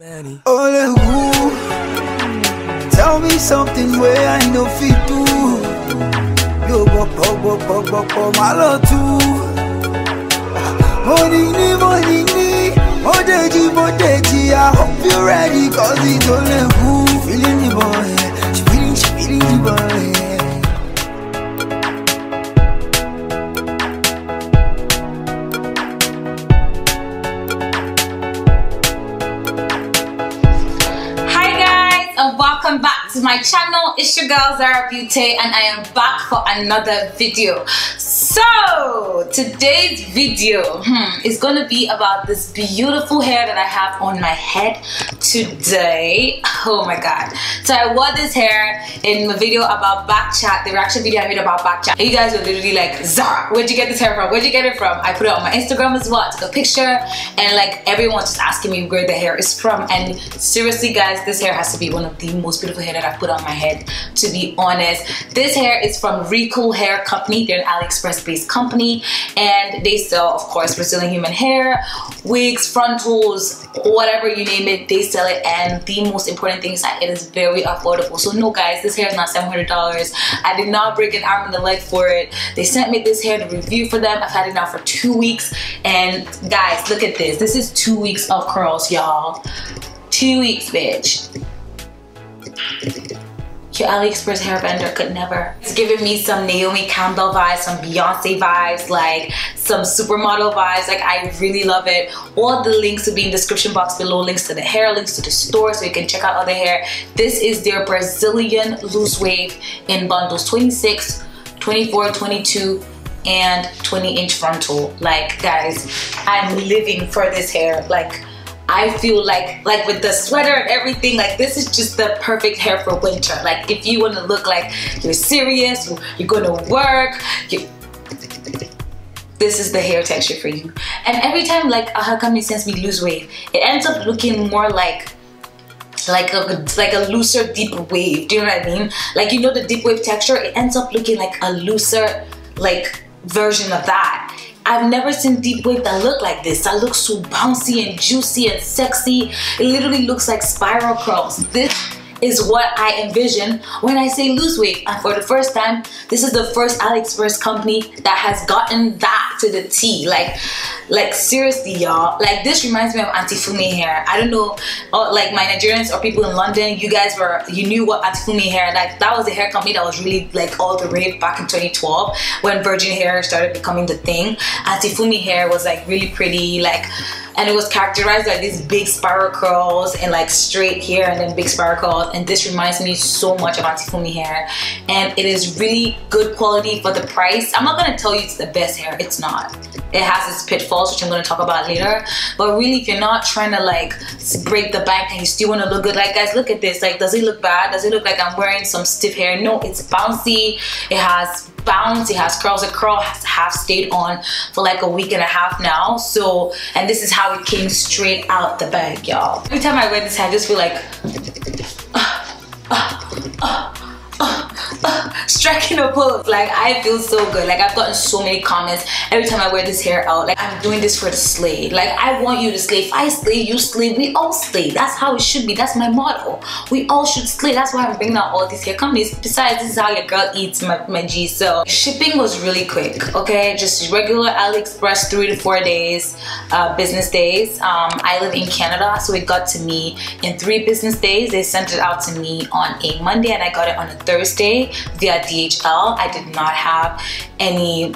Oleku, tell me something where I know fit do. Yo, bop, my love too. Money, Modeji, I hope you're ready, cause it's Oleku. She feeling the boy, she feeling the boy. Welcome back to my channel. It's your girl Zara Beauty and I am back for another video. So today's video is gonna be about this beautiful hair that I have on my head today. Oh my god. So I wore this hair in the video about back chat, the reaction video I made about back chat. And you guys were literally like, Zara, where'd you get this hair from? Where'd you get it from? I put it on my Instagram as well. I took a picture and like everyone's just asking me where the hair is from. And seriously guys, this hair has to be one of the most beautiful hair that I've put on my head, to be honest. This hair is from ReCool Hair Company. They're an AliExpress based company and they sell, of course, Brazilian human hair, wigs, frontals, whatever you name it, they sell it. And the most important thing is that it is very affordable. So no guys, this hair is not $700. I did not break an arm and a leg for it. They sent me this hair to review for them. I've had it now for 2 weeks and guys, look at this. This is 2 weeks of curls, y'all. 2 weeks, bitch. Your AliExpress hairbender could never. It's giving me some Naomi Campbell vibes, some Beyonce vibes, like some supermodel vibes. Like I really love it. All the links will be in the description box below. Links to the hair, links to the store so you can check out other hair. This is their Brazilian LooseWave in bundles 26, 24, 22 and 20-inch frontal. Like guys, I'm living for this hair. Like I feel like with the sweater and everything, like this is just the perfect hair for winter. Like if you want to look like you're serious, you're going to work, this is the hair texture for you. And every time like a hair company sends me LooseWave, it ends up looking more like a looser deep wave. Do you know what I mean? Like, you know, the deep wave texture, it ends up looking like a looser like version of that. I've never seen deep wave that look like this. That looks so bouncy and juicy and sexy. It literally looks like spiral curls. This is what I envision when I say LooseWave. And for the first time, this is the first AliExpress company that has gotten that to the T. Like seriously, y'all. Like this reminds me of Auntie Fumi hair. I don't know, like my Nigerians or people in London, you knew what Auntie Fumi hair, like that was a hair company that was really like all the rave back in 2012 when virgin hair started becoming the thing. Auntie Fumi hair was like really pretty, like, and it was characterized by these big spiral curls and like straight hair and then big spiral curls. And this reminds me so much of Auntie Fumi hair. And it is really good quality for the price. I'm not gonna tell you it's the best hair, it's not. It has its pitfalls, which I'm gonna talk about later. But really, if you're not trying to like break the bank and you still wanna look good, like guys, look at this. Like, does it look bad? Does it look like I'm wearing some stiff hair? No, it's bouncy. It has bounce, it has curls. The curl have stayed on for like a week and a half now. So, and this is how it came straight out the bag, y'all. Every time I wear this hair, I just feel like striking a pose. Like I feel so good. Like I've gotten so many comments every time I wear this hair out. Like I'm doing this for the slay. Like I want you to slay. If I slay, you slay. We all slay. That's how it should be. That's my motto. We all should slay. That's why I'm bringing out all these hair companies. Besides, this is how your girl eats, my G. So shipping was really quick. Okay, just regular AliExpress 3 to 4 days, business days. I live in Canada, so it got to me in 3 business days. They sent it out to me on a Monday and I got it on a Thursday via DHL. I did not have any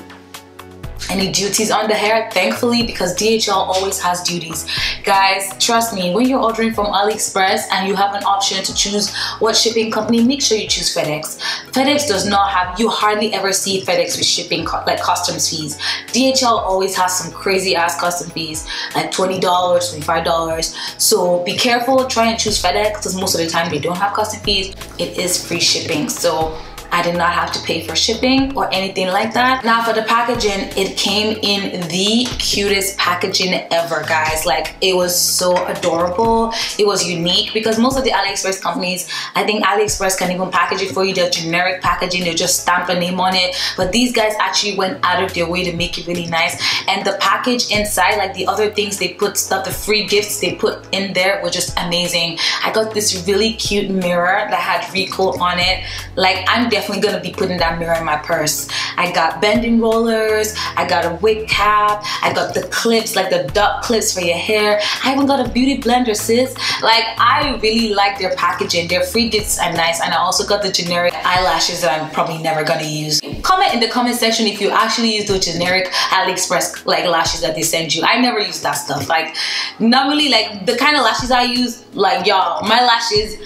duties on the hair, thankfully, because DHL always has duties. Guys, trust me, when you're ordering from AliExpress and you have an option to choose what shipping company, make sure you choose FedEx. FedEx does not have, you hardly ever see FedEx with shipping like customs fees. DHL always has some crazy ass custom fees, like $20, $25. So be careful, try and choose FedEx because most of the time they don't have custom fees. It is free shipping. So I did not have to pay for shipping or anything like that. Now for the packaging, it came in the cutest packaging ever, guys. Like, it was so adorable. It was unique because most of the AliExpress companies, I think AliExpress can even package it for you. They're generic packaging, they just stamp a name on it. But these guys actually went out of their way to make it really nice. And the package inside, like the other things they put stuff, the free gifts they put in there were just amazing. I got this really cute mirror that had ReCool on it. Like, I'm definitely gonna be putting that mirror in my purse. I got bending rollers, I got a wig cap, I got the clips, like the duck clips for your hair. I even got a beauty blender, sis. Like, I really like their packaging. Their free gifts are nice, and I also got the generic eyelashes that I'm probably never gonna use. Comment in the comment section if you actually use those generic AliExpress like lashes that they send you. I never use that stuff. Like, normally, like the kind of lashes I use, like, y'all, my lashes,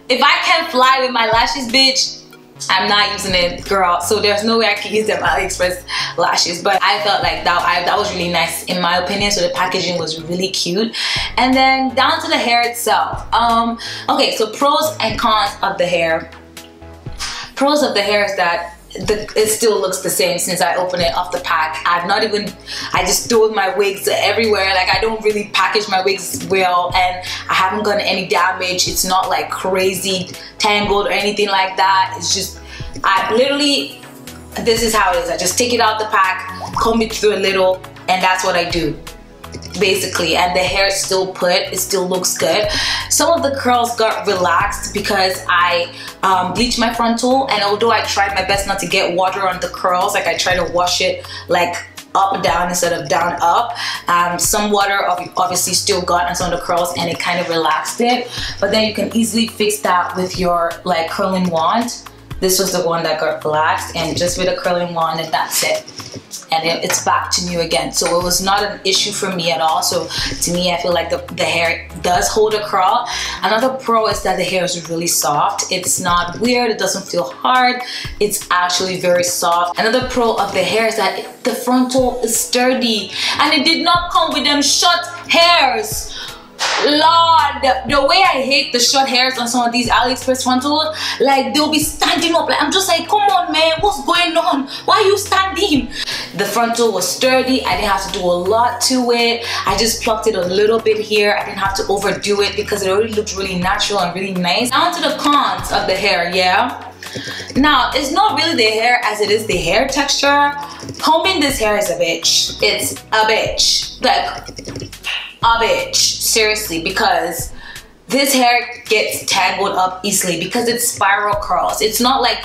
if I can't fly with my lashes, bitch, I'm not using it, girl. So there's no way I can use them AliExpress lashes. But I felt like that was really nice in my opinion. So the packaging was really cute. And then down to the hair itself. Okay, so pros and cons of the hair. Pros of the hair is that it still looks the same since I opened it off the pack. I just throw my wigs everywhere. Like, I don't really package my wigs well, and I haven't gotten any damage. It's not like crazy tangled or anything like that. It's just, this is how it is. I just take it out the pack, comb it through a little, and that's what I do, basically. And the hair is still put, it still looks good. Some of the curls got relaxed because I bleached my frontal, and although I tried my best not to get water on the curls, like I try to wash it like up down instead of down up, some water obviously still got on some of the curls, and it kind of relaxed it. But then you can easily fix that with your like curling wand. This was the one that got relaxed, and just with a curling wand, and that's it. And it's back to new again. So it was not an issue for me at all. So to me, I feel like the hair does hold a curl. Another pro is that the hair is really soft. It's not weird, it doesn't feel hard. It's actually very soft. Another pro of the hair is that the frontal is sturdy, and it did not come with them short hairs. Lord, the way I hate the short hairs on some of these AliExpress frontals, like they'll be standing up. Like, I'm just like, come on, man, what's going on? Why are you standing? The frontal was sturdy. I didn't have to do a lot to it. I just plucked it a little bit here. I didn't have to overdo it because it already looked really natural and really nice. Down to the cons of the hair, yeah? Now, it's not really the hair as it is the hair texture. Combing this hair is a bitch. It's a bitch. Like, a bitch. Seriously, because this hair gets tangled up easily because it's spiral curls. It's not like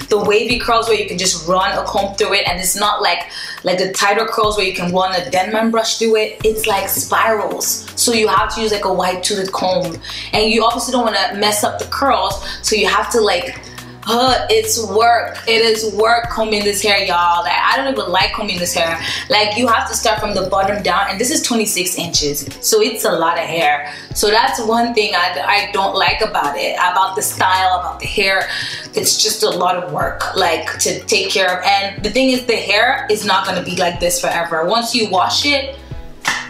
the wavy curls where you can just run a comb through it, and it's not like the tighter curls where you can run a Denman brush through it. It's like spirals. So you have to use like a wide toothed comb, and you obviously don't want to mess up the curls, so you have to like, it's work. It is work combing this hair, y'all. Like, I don't even like combing this hair. Like, you have to start from the bottom down, and this is 26 inches, so it's a lot of hair. So that's one thing I don't like about it, about the style, about the hair. It's just a lot of work, like, to take care of. And the thing is, the hair is not gonna be like this forever. Once you wash it,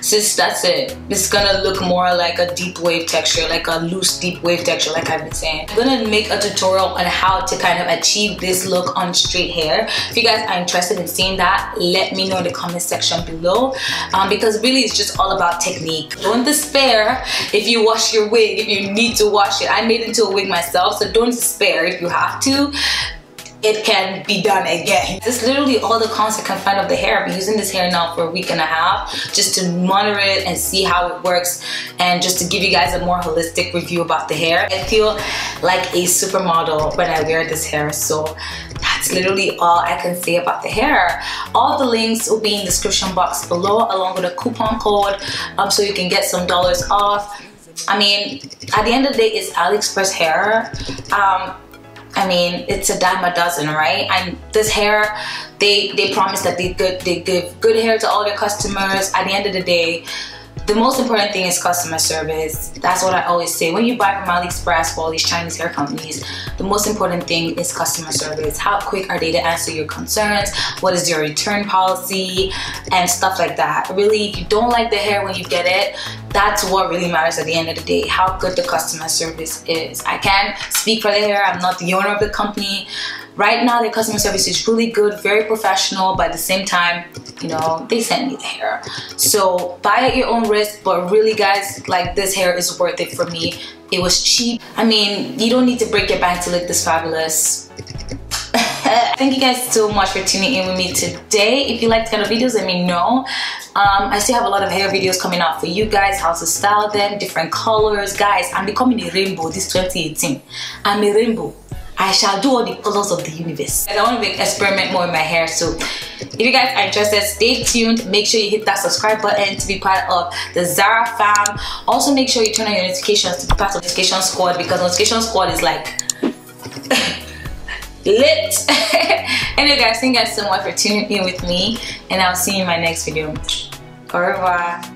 sis, that's it. It's gonna look more like a deep wave texture, like a loose deep wave texture, like I've been saying. I'm gonna make a tutorial on how to kind of achieve this look on straight hair. If you guys are interested in seeing that, let me know in the comment section below, because really it's just all about technique. Don't despair if you wash your wig, if you need to wash it. I made it into a wig myself, so don't despair if you have to. It can be done again. This is literally all the cons I can find of the hair. I've been using this hair now for a week and a half just to monitor it and see how it works, and just to give you guys a more holistic review about the hair. I feel like a supermodel when I wear this hair. So that's literally all I can say about the hair. All the links will be in the description box below, along with a coupon code, so you can get some dollars off. I mean, at the end of the day, it's AliExpress hair. I mean, it's a dime a dozen, right? And this hair, they promise that they give good hair to all their customers. At the end of the day, the most important thing is customer service. That's what I always say. When you buy from AliExpress or all these Chinese hair companies, the most important thing is customer service. How quick are they to answer your concerns? What is your return policy? And stuff like that. Really, if you don't like the hair when you get it, that's what really matters at the end of the day, how good the customer service is. I can't speak for the hair. I'm not the owner of the company. Right now their customer service is really good, very professional, but at the same time, you know, they sent me the hair. So buy at your own risk, but really guys, like, this hair is worth it for me. It was cheap. I mean, you don't need to break your bank to look this fabulous. Thank you guys so much for tuning in with me today. If you like this kind of videos, let me know. I still have a lot of hair videos coming out for you guys, how to style them, different colors. Guys, I'm becoming a rainbow this 2018. I'm a rainbow. I shall do all the colors of the universe. I want to experiment more with my hair, so if you guys are interested, stay tuned. Make sure you hit that subscribe button to be part of the Zara fam. Also make sure you turn on your notifications to be part of the notification squad, because notification squad is like lit. Anyway guys, thank you guys so much for tuning in with me, and I'll see you in my next video. Au revoir.